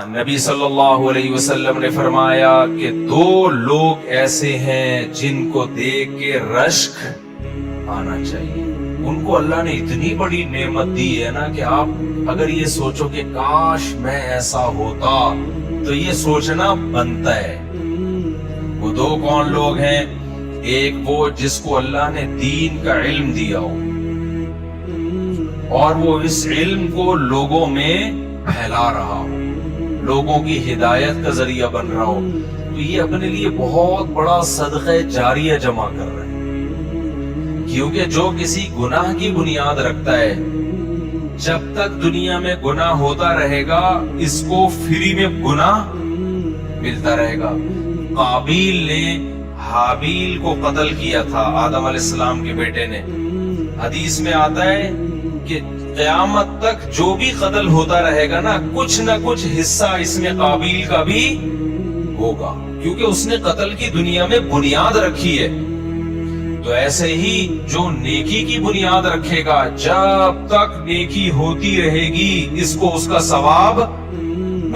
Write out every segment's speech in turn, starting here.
نبی صلی اللہ علیہ وسلم نے فرمایا کہ دو لوگ ایسے ہیں جن کو دیکھ کے رشک آنا چاہیے. ان کو اللہ نے اتنی بڑی نعمت دی ہے نا کہ آپ اگر یہ سوچو کہ کاش میں ایسا ہوتا تو یہ سوچنا بنتا ہے. وہ دو کون لوگ ہیں؟ ایک وہ جس کو اللہ نے دین کا علم دیا ہو اور وہ اس علم کو لوگوں میں پھیلا رہا ہو, لوگوں کی ہدایت کا ذریعہ بن رہا ہو, تو یہ اپنے لیے بہت بڑا صدقہ جاریہ جمع کر رہا ہے. کیونکہ جو کسی گناہ کی بنیاد رکھتا ہے, جب تک دنیا میں گناہ ہوتا رہے گا اس کو فری میں گناہ ملتا رہے گا. قابیل نے حابیل کو قتل کیا تھا, آدم علیہ السلام کے بیٹے نے. حدیث میں آتا ہے کہ قیامت تک جو بھی قتل ہوتا رہے گا نا, کچھ نہ کچھ حصہ اس میں قابیل کا بھی ہوگا, کیونکہ اس نے قتل کی دنیا میں بنیاد رکھی ہے. تو ایسے ہی جو نیکی کی بنیاد رکھے گا, جب تک نیکی ہوتی رہے گی اس کو اس کا ثواب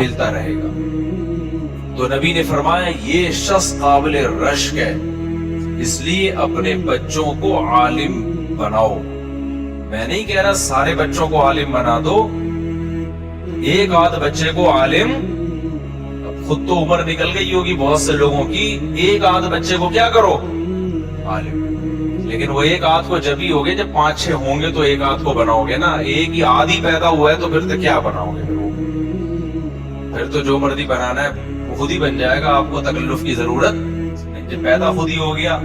ملتا رہے گا. تو نبی نے فرمایا یہ شخص قابل رشک ہے, اس لیے اپنے بچوں کو عالم بناؤ. میں نہیں کہہ رہا سارے بچوں کو عالم بنا دو, ایک آدھ بچے کو عالم, خود تو عمر نکل گئی ہوگی بہت سے لوگوں کی, ایک آدھ بچے کو کیا کرو عالم. لیکن وہ ایک آدھ کو جب ہی ہوگے جب 5-6 ہوں گے تو ایک آدھ کو بناؤ گے نا. ایک ہی آدھ ہی پیدا ہوا ہے تو پھر تو کیا بناؤ گے؟ پھر تو جو مرضی بنانا ہے وہ خود ہی بن جائے گا, آپ کو تکلف کی ضرورت نہیں. جب پیدا خود ہی ہو گیا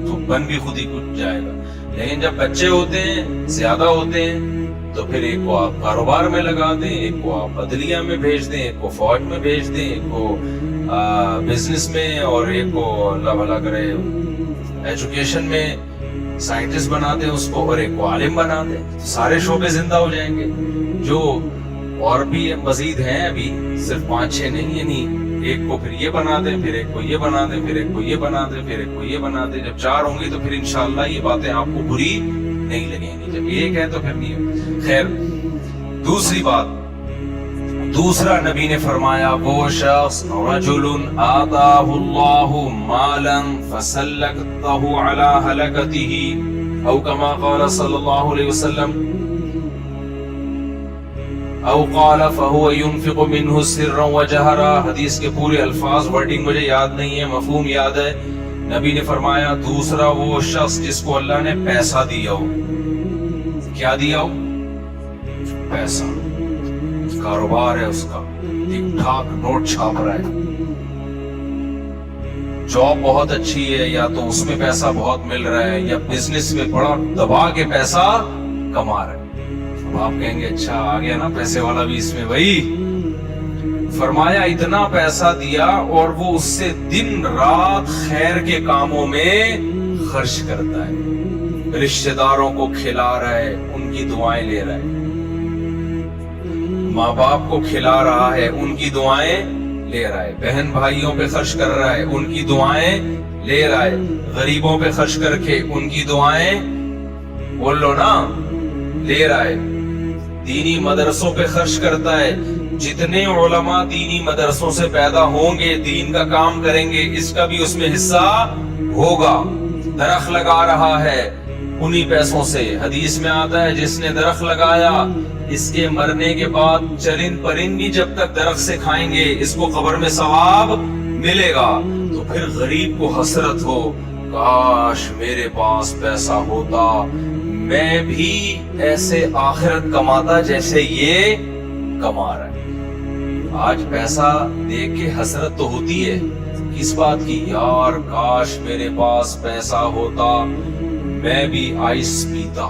تو بن بھی خود ہی کچھ جائے گا. لیکن جب بچے ہوتے ہیں, زیادہ ہوتے ہیں, تو پھر ایک کو آپ کاروبار میں لگا دیں, ایک کو آپ عدلیہ میں بھیج دیں, ایک کو فوج میں بھیج دیں, ایک کو بزنس میں, اور ایک کو اللہ بھلا کرے ایجوکیشن میں سائنٹسٹ بنا دیں اس کو, اور ایک کو عالم بنا دیں. سارے شعبے زندہ ہو جائیں گے. جو اور بھی مزید ہیں ابھی, صرف 5-6 نہیں, یعنی ایک کو پھر یہ بنا دیں, پھر ایک کو یہ بنا دیں, پھر ایک کو یہ بنا دیں, پھر ایک کو یہ بنا دیں. جب 4 ہوں گی تو پھر انشاءاللہ یہ باتیں آپ کو بری نہیں لگیں گی. جب ایک ہے تو پھر نہیں. خیر, دوسری بات, دوسرا نبی نے فرمایا وہ شخص رجل آتاہ اللہ مالا فسلطہ علی ہلکتہ او کما قال صلی اللہ علیہ وسلم او قال فهو ينفق منه سرا وجهرا. حدیث کے پورے الفاظ ورڈنگ مجھے یاد نہیں ہے, مفہوم یاد ہے. نبی نے فرمایا دوسرا وہ شخص جس کو اللہ نے پیسہ دیا ہو. کیا دیا ہو؟ پیسہ. کاروبار ہے اس کا, ٹھیک ٹھاک نوٹ چھاپ رہا ہے, جاب بہت اچھی ہے, یا تو اس میں پیسہ بہت مل رہا ہے, یا بزنس میں بڑا دبا کے پیسہ کما رہا ہے. آپ کہیں گے اچھا آ گیا نا پیسے والا بھی اس میں. وہی فرمایا اتنا پیسہ دیا اور وہ اس سے دن رات خیر کے کاموں میں خرچ کرتا ہے, رشتہ داروں کو کھلا رہا ہے, ان کی دعائیں لے رہا ہے, ماں باپ کو کھلا رہا ہے, ان کی دعائیں لے رہا ہے, بہن بھائیوں پہ خرچ کر رہا ہے, ان کی دعائیں لے رہا ہے, غریبوں پہ خرچ کر کے ان کی دعائیں بول لو نا لے رہا ہے, دینی مدرسوں پہ خرچ کرتا ہے. جتنے علماء دینی مدرسوں سے پیدا ہوں گے, دین کا کام کریں گے, اس کا بھی اس میں حصہ ہوگا. درخت لگا رہا ہے انہی پیسوں سے. حدیث میں آتا ہے جس نے درخت لگایا اس کے مرنے کے بعد چرند پرند بھی جب تک درخت سے کھائیں گے اس کو قبر میں ثواب ملے گا. تو پھر غریب کو حسرت ہو, کاش میرے پاس پیسہ ہوتا, میں بھی ایسے آخرت کماتا جیسے یہ کما رہا ہے. آج پیسہ دیکھ کے حسرت تو ہوتی ہے, کس بات کی؟ یار کاش میرے پاس پیسہ ہوتا, میں بھی آئس پیتا.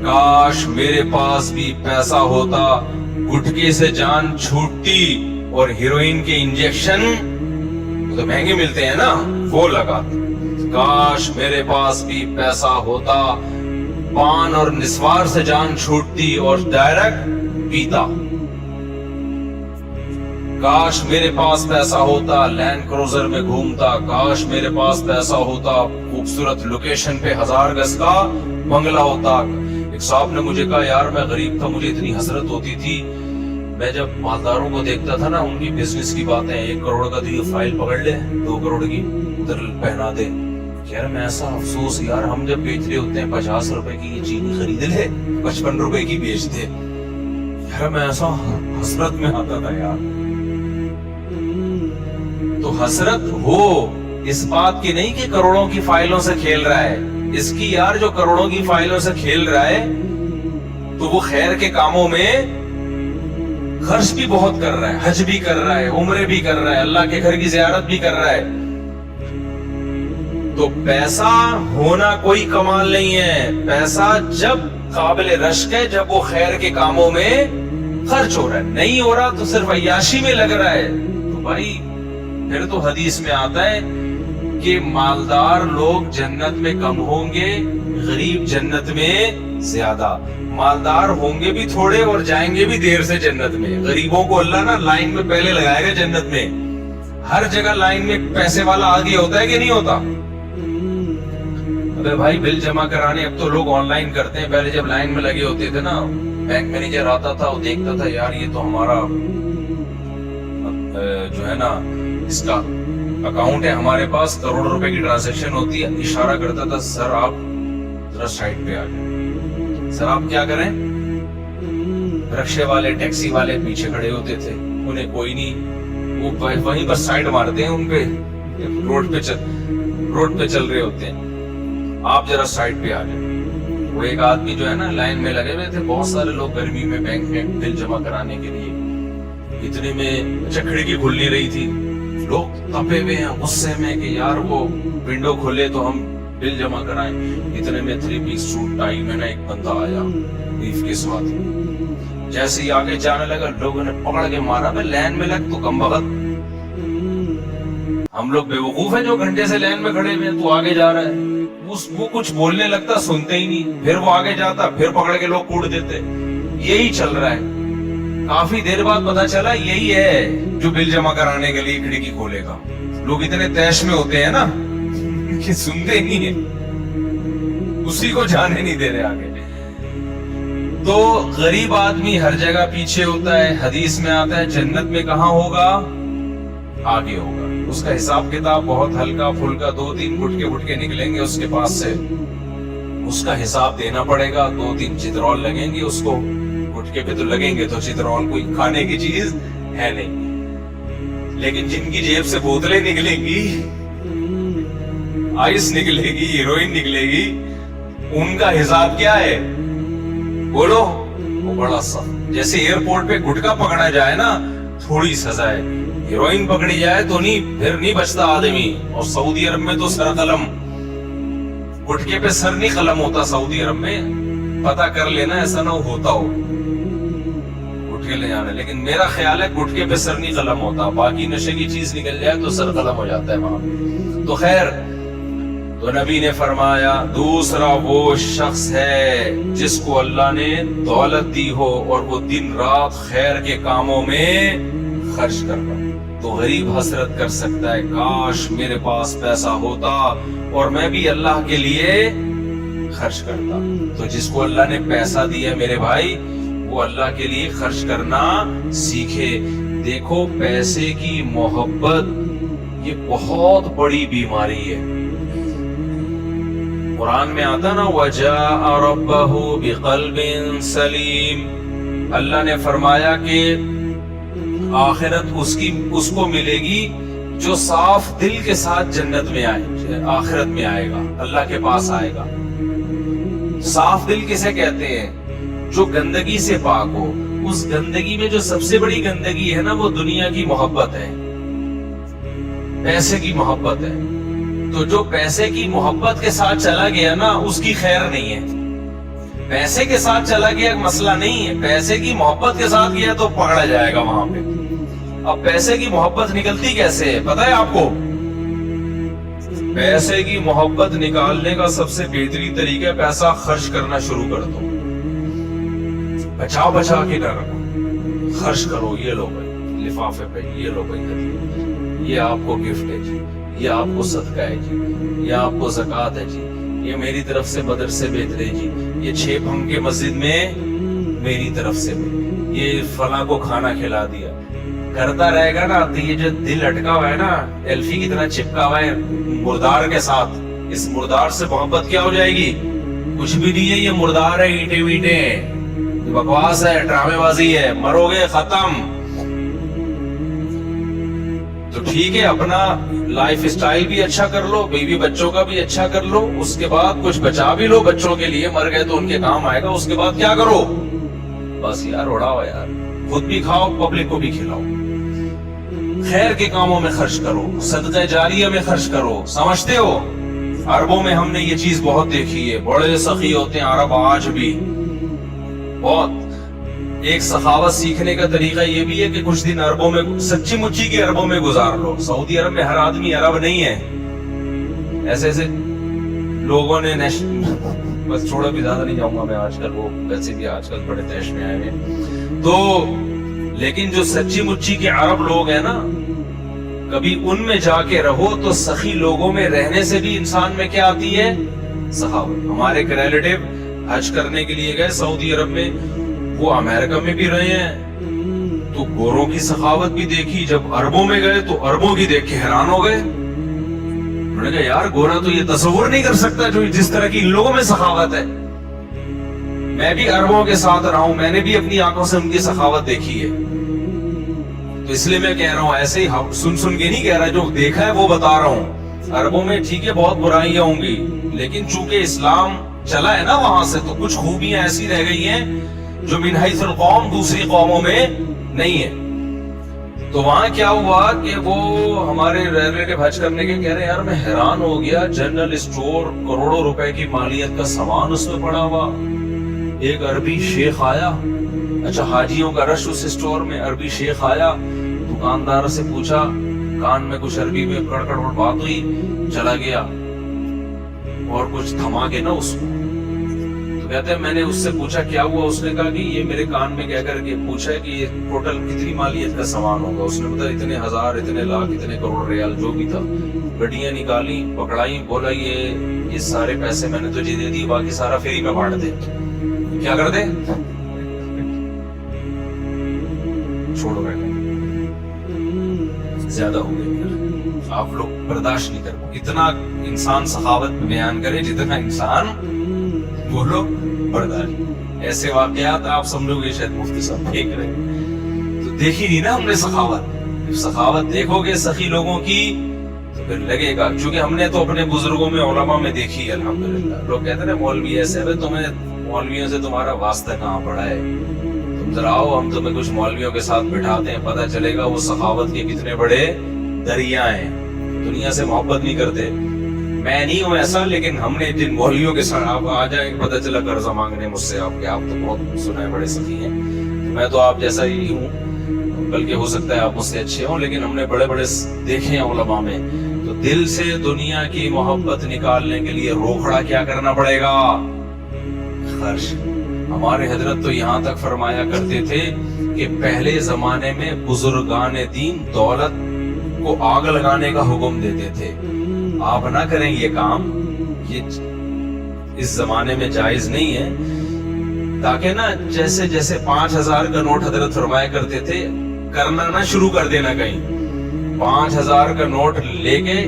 کاش میرے پاس بھی پیسہ ہوتا, گٹکے سے جان چھوٹتی اور ہیروئن کے انجیکشن تو مہنگے ملتے ہیں نا وہ لگاتے. کاش میرے پاس بھی پیسہ ہوتا, پان اور نسوار سے جان چھوٹتی اور ڈائریکٹ پیتا. کاش میرے پاس پیسہ ہوتا, لینڈ کروزر میں گھومتا. کاش میرے پاس پیسہ ہوتا, خوبصورت لوکیشن پہ 1000 گز کا بنگلہ ہوتا. ایک صاحب نے مجھے کہا یار میں غریب تھا, مجھے اتنی حسرت ہوتی تھی, میں جب مالداروں کو دیکھتا تھا نا ان کی بزنس کی باتیں, 1 کروڑ کا تو یہ فائل پکڑ لے, 2 کروڑ کی ادھر پہنا دے. یار میں ایسا افسوس, یار ہم جب بیچ رہے ہوتے ہیں 50 روپے کی یہ چینی خرید لے, 55 روپے کی بیچ دے. یار میں ایسا حسرت میں آتا تھا یار. تو حسرت ہو اس بات کی نہیں کہ کروڑوں کی فائلوں سے کھیل رہا ہے, اس کی یار جو کروڑوں کی فائلوں سے کھیل رہا ہے تو وہ خیر کے کاموں میں خرچ بھی بہت کر رہا ہے, حج بھی کر رہا ہے, عمرے بھی کر رہا ہے, اللہ کے گھر کی زیارت بھی کر رہا ہے. تو پیسہ ہونا کوئی کمال نہیں ہے, پیسہ جب قابل رشک ہے, جب وہ خیر کے کاموں میں خرچ ہو رہا ہے. نہیں ہو رہا تو صرف عیاشی میں لگ رہا ہے. تو بھائی پھر تو حدیث میں آتا ہے کہ مالدار لوگ جنت میں کم ہوں گے, غریب جنت میں زیادہ. مالدار ہوں گے بھی تھوڑے اور جائیں گے بھی دیر سے جنت میں. غریبوں کو اللہ نا لائن میں پہلے لگائے گا جنت میں. ہر جگہ لائن میں پیسے والا آگے ہوتا ہے کہ نہیں ہوتا؟ ابے بھائی بل جمع کرانے اب تو لوگ آن لائن کرتے ہیں, پہلے جب لائن میں لگے ہوتے تھے نا, بینک مینیجر آتا تھا, وہ دیکھتا تھا یار یہ تو ہمارا جو ہے نا اس کا اکاؤنٹ ہے, ہمارے پاس کروڑ روپے کی ٹرانزیکشن ہوتی ہے, اشارہ کرتا تھا سر آپ ذرا سائڈ پہ آ جائیں. سر آپ کیا کریں؟ رکشے والے ٹیکسی والے پیچھے کھڑے ہوتے تھے, انہیں کوئی نہیں, وہ وہیں پر سائڈ مارتے ہیں, ان پہ روڈ پہ چل رہے ہوتے ہیں, آپ ذرا سائڈ پہ آ جائیں. وہ ایک آدمی جو ہے نا لائن میں لگے ہوئے تھے, بہت سارے لوگ گرمی میں بینک میں بل جمع کرانے کے لیے. اتنے میں کھڑکی کھل نہیں رہی تھی, لوگ تپے ہوئے ہیں غصے میں کہ یار وہ ونڈو کھلے تو ہم بل جمع کرائیں. اتنے میں 3 پیس سوٹ ٹائی میں نا ایک بندہ آیا بیف کے ساتھ. جیسے ہی آگے جانے لگا لوگوں نے پکڑ کے مارا, میں لائن میں لگ تو کم وقت, ہم لوگ بے وقوف ہیں جو گھنٹے سے لائن میں کھڑے ہوئے ہیں, تو آگے جا رہا ہے, وہ کچھ بولنے لگتا سنتے ہی نہیں, پھر وہ آگے جاتا, پھر پکڑ کے لوگ کوڑ دیتے. یہی چل رہا ہے. کافی دیر بعد پتا چلا یہی ہے جو بل جمع کرانے کے لیے کھڑکی کھولے گا. لوگ اتنے تیش میں ہوتے ہیں نا کہ سنتے نہیں ہیں, اسی کو جانے نہیں دے رہے آگے. تو غریب آدمی ہر جگہ پیچھے ہوتا ہے. حدیث میں آتا ہے جنت میں کہاں ہوگا؟ آگے ہوگا. اس کا حساب کتاب بہت ہلکا پھلکا, 2-3 گٹکے نکلیں گے اس کے پاس سے, اس کا حساب دینا پڑے گا. 2-3 چترول لگیں گے اس کو, گٹکے پہ تو لگیں گے, تو چترول کوئی کھانے کی چیز ہے نہیں. لیکن جن کی جیب سے بوتلیں نکلیں گی, آئس نکلے گی, ہیروئن نکلے گی, ان کا حساب کیا ہے بولو؟ وہ بڑا سخت. جیسے ایئرپورٹ پہ گٹکا پکڑا جائے نا تھوڑی سزا ہے, ہیروئن پکڑی جائے تو پھر نہیں بچتا آدمی. اور سعودی عرب میں تو سر قلم, گٹکے پہ سر نہیں قلم ہوتا سعودی عرب میں, پتا کر لینا ایسا نہ ہوتا ہو گٹکے لے جانا. لیکن میرا خیال ہے گٹکے پہ سر نہیں قلم ہوتا, باقی نشے کی چیز نکل جائے تو سر قلم ہو جاتا ہے وہاں. تو خیر, تو نبی نے فرمایا دوسرا وہ شخص ہے جس کو اللہ نے دولت دی ہو اور وہ دن رات خیر کے کاموں میں خرچ کرتا. تو غریب حسرت کر سکتا ہے کاش میرے پاس پیسہ ہوتا اور میں بھی اللہ کے لیے خرچ کرتا. تو جس کو اللہ نے پیسہ دیا میرے بھائی, وہ اللہ کے لیے خرچ کرنا سیکھے. دیکھو پیسے کی محبت یہ بہت بڑی بیماری ہے. قرآن میں آتا نا وَجَاءَ رَبَّهُ بِقَلْبٍ سَلِيمٍ, اللہ نے فرمایا کہ آخرت اس کو ملے گی جو صاف دل کے ساتھ جنت میں آئے, آخرت میں آئے گا, اللہ کے پاس آئے گا. صاف دل کسے کہتے ہیں؟ جو گندگی سے پاک ہو. اس گندگی میں جو سب سے بڑی گندگی ہے نا وہ دنیا کی محبت ہے, پیسے کی محبت ہے. تو جو پیسے کی محبت کے ساتھ چلا گیا نا اس کی خیر نہیں ہے. پیسے کے ساتھ چلا گیا مسئلہ نہیں ہے, پیسے کی محبت کے ساتھ گیا تو پکڑا جائے گا وہاں پہ. اب پیسے کی محبت نکلتی کیسے ہے پتہ ہے آپ کو؟ پیسے کی محبت نکالنے کا سب سے بہترین طریقہ پیسہ خرچ کرنا شروع کر دو. بچا کے نہ رکھو, خرچ کرو. یہ لو بھائی لفافے پہ, یہ لو بھائی ہدیہ, یہ آپ کو گفٹ ہے جی, یہ آپ کو صدقہ ہے جی, یہ آپ کو زکوٰۃ ہے جی, یہ میری طرف سے بدر سے بہترے جی، یہ 6 پھنکے مسجد میں میری طرف سے، یہ فلاں کو کھانا کھلا دیا، کرتا رہے گا نا تو یہ جو دل اٹکا ہوا ہے نا ایلفی کی طرح چپکا ہوا ہے مردار کے ساتھ، اس مردار سے محبت کیا ہو جائے گی؟ کچھ بھی نہیں ہے، یہ مردار ہے، اینٹیں وینٹیں ہیں، بکواس ہے، ڈرامے بازی ہے، مرو گے ختم۔ تو ٹھیک ہے، اپنا لائف اسٹائل بھی اچھا کر لو، بیوی بچوں کا بھی اچھا کر لو، اس کے بعد کچھ بچا بھی لو بچوں کے لیے، مر گئے تو ان کے کام آئے گا، اس کے بعد کیا کرو؟ بس یار اڑاؤ یار، خود بھی کھاؤ، پبلک کو بھی کھلاؤ، خیر کے کاموں میں خرچ کرو، صدقہ جاریہ میں خرچ کرو۔ سمجھتے ہو عربوں میں ہم نے یہ چیز بہت دیکھی ہے، بڑے سخی ہوتے ہیں عرب آج بھی بہت۔ ایک سخاوت سیکھنے کا طریقہ یہ بھی ہے کہ کچھ دن عربوں میں سچی مچی کے عربوں میں گزار لو۔ سعودی عرب میں ہر آدمی عرب نہیں ہے، ایسے ایسے لوگوں نے بس چھوڑا بھی زیادہ نہیں جاؤں گا میں آج کل، وہ ویسے بھی آج کل بڑے دیش میں آئے ہیں تو، لیکن جو سچی مچی کے عرب لوگ ہیں نا، کبھی ان میں جا کے رہو تو سخی لوگوں میں رہنے سے بھی انسان میں کیا آتی ہے؟ سخاوت۔ ہمارے ایک ریلیٹیو حج کرنے کے لیے گئے سعودی عرب میں، وہ امریکہ میں بھی رہے ہیں، تو گوروں کی سخاوت بھی دیکھی، جب عربوں میں گئے تو عربوں کی دیکھ کے حیران ہو گئے، انہوں نے کہا یار گورا تو یہ تصور نہیں کر سکتا جو جس طرح کی ان لوگوں میں سخاوت ہے۔ میں بھی عربوں کے ساتھ رہا ہوں، میں نے بھی اپنی آنکھوں سے ان کی سخاوت دیکھی ہے، تو اس لیے میں کہہ رہا ہوں، ایسے ہی سن کے نہیں کہہ رہا، جو دیکھا ہے وہ بتا رہا ہوں۔ عربوں میں ٹھیک ہے بہت برائیاں ہوں گی، لیکن چونکہ اسلام چلا ہے نا وہاں سے، تو کچھ خوبیاں ایسی رہ گئی ہیں جو من حیث القوم دوسری قوموں میں نہیں ہے۔ تو وہاں کیا ہوا کہ وہ ہمارے ریلیٹیو حج کرنے کے کہہ رہے ہیں یار میں حیران ہو گیا، جنرل اسٹور کروڑوں روپے کی مالیت کا سامان اس میں پڑا ہوا، ایک عربی شیخ آیا، اچھا حاجیوں کا رش اس اسٹور میں، عربی شیخ آیا، دکاندار سے پوچھا، کان میں کچھ عربی میں کڑکڑ بات ہوئی، چلا گیا، اور کچھ تھما کے نا اس کو، تو کہتے ہیں میں نے اس سے پوچھا کیا ہوا، اس نے کہا کہ یہ میرے کان میں کہہ کر کے پوچھا کہ یہ ٹوٹل کتنی مالیت کا سامان ہوگا، اس نے بتایا اتنے ہزار، اتنے لاکھ، اتنے کروڑ ریال جو بھی تھا، گڈیاں نکالی، پکڑائی، بولا یہ سارے پیسے میں نے تجھے دے دی، باقی سارا فری میں بانٹ دے۔ کیا کر دے؟ چھوڑو بیٹھے، زیادہ ہو گئی، آپ لوگ برداشت نہیں کر، اتنا انسان سخاوت بیان کرے جتنا انسان بولو برداشت۔ ایسے واقعات آپ سمجھو گے شاید مفتی صاحب دیکھ رہے، تو دیکھی نہیں نا ہم نے سخاوت۔ سخاوت دیکھو گے سخی لوگوں کی تو پھر لگے گا، چونکہ ہم نے تو اپنے بزرگوں میں علماء میں دیکھی ہے الحمدللہ۔ لوگ کہتے ہیں مولوی ایسے ہے، تمہیں مولویوں سے تمہارا واسطہ کہاں پڑا ہے، تم ذرا آؤ ہم تمہیں کچھ مولویوں کے ساتھ بٹھاتے ہیں، پتہ چلے گا وہ سخاوت کے کتنے بڑے دریا ہیں، دنیا سے محبت نہیں کرتے۔ میں نہیں ہوں ایسا، لیکن ہم نے جن مولویوں کے ساتھ آپ آ جائیں، پتہ چلا قرضہ مانگنے مجھ سے، آپ کے آپ تو بہت سنا ہے بڑے سخی ہیں، میں تو آپ جیسا ہی ہوں، بلکہ ہو سکتا ہے آپ مجھ سے اچھے ہوں، لیکن ہم نے بڑے بڑے دیکھے ہیں علماء میں۔ تو دل سے دنیا کی محبت نکالنے کے لیے روکھڑا کیا کرنا پڑے گا؟ خرچ۔ ہمارے حضرت تو یہاں تک فرمایا کرتے تھے کہ پہلے زمانے میں بزرگان دین دولت کو آگ لگانے کا حکم دیتے تھے، آپ نہ کریں یہ کام، یہ اس زمانے میں جائز نہیں ہے، تاکہ نا جیسے جیسے 5000 کا نوٹ حضرت فرمایا کرتے تھے، کرنا نہ شروع کر دینا کہیں، 5000 کا نوٹ لے کے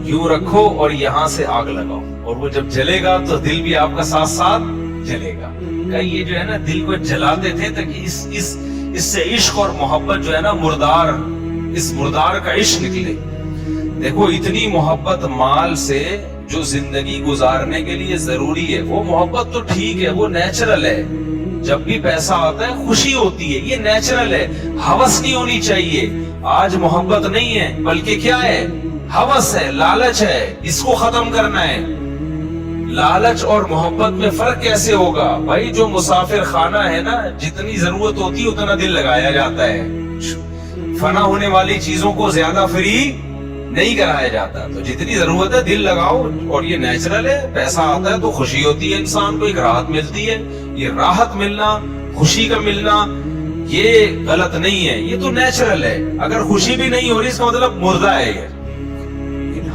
یوں رکھو اور یہاں سے آگ لگاؤ، اور وہ جب جلے گا تو دل بھی آپ کا ساتھ ساتھ جلے گا۔ کہ یہ جو ہے نا دل کو جلاتے تھے تاکہ اس سے عشق اور محبت جو ہے نا مردار، اس مردار کا عشق نکلے۔ دیکھو اتنی محبت مال سے جو زندگی گزارنے کے لیے ضروری ہے، وہ محبت تو ٹھیک ہے، وہ نیچرل ہے، جب بھی پیسہ آتا ہے خوشی ہوتی ہے، یہ نیچرل ہے، ہوس نہیں ہونی چاہیے۔ آج محبت نہیں ہے بلکہ کیا ہے؟ ہوس ہے، لالچ ہے، اس کو ختم کرنا ہے۔ لالچ اور محبت میں فرق کیسے ہوگا بھائی؟ جو مسافر خانہ ہے نا، جتنی ضرورت ہوتی ہے اتنا دل لگایا جاتا ہے، فنا ہونے والی چیزوں کو زیادہ فری نہیں کرایا جاتا، تو جتنی ضرورت ہے دل لگاؤ، اور یہ نیچرل ہے، پیسہ آتا ہے تو خوشی ہوتی ہے، انسان کو ایک راحت ملتی ہے، یہ راحت ملنا، خوشی کا ملنا یہ غلط نہیں ہے، یہ تو نیچرل ہے۔ اگر خوشی بھی نہیں ہو رہی اس کا مطلب مردہ ہے یہ۔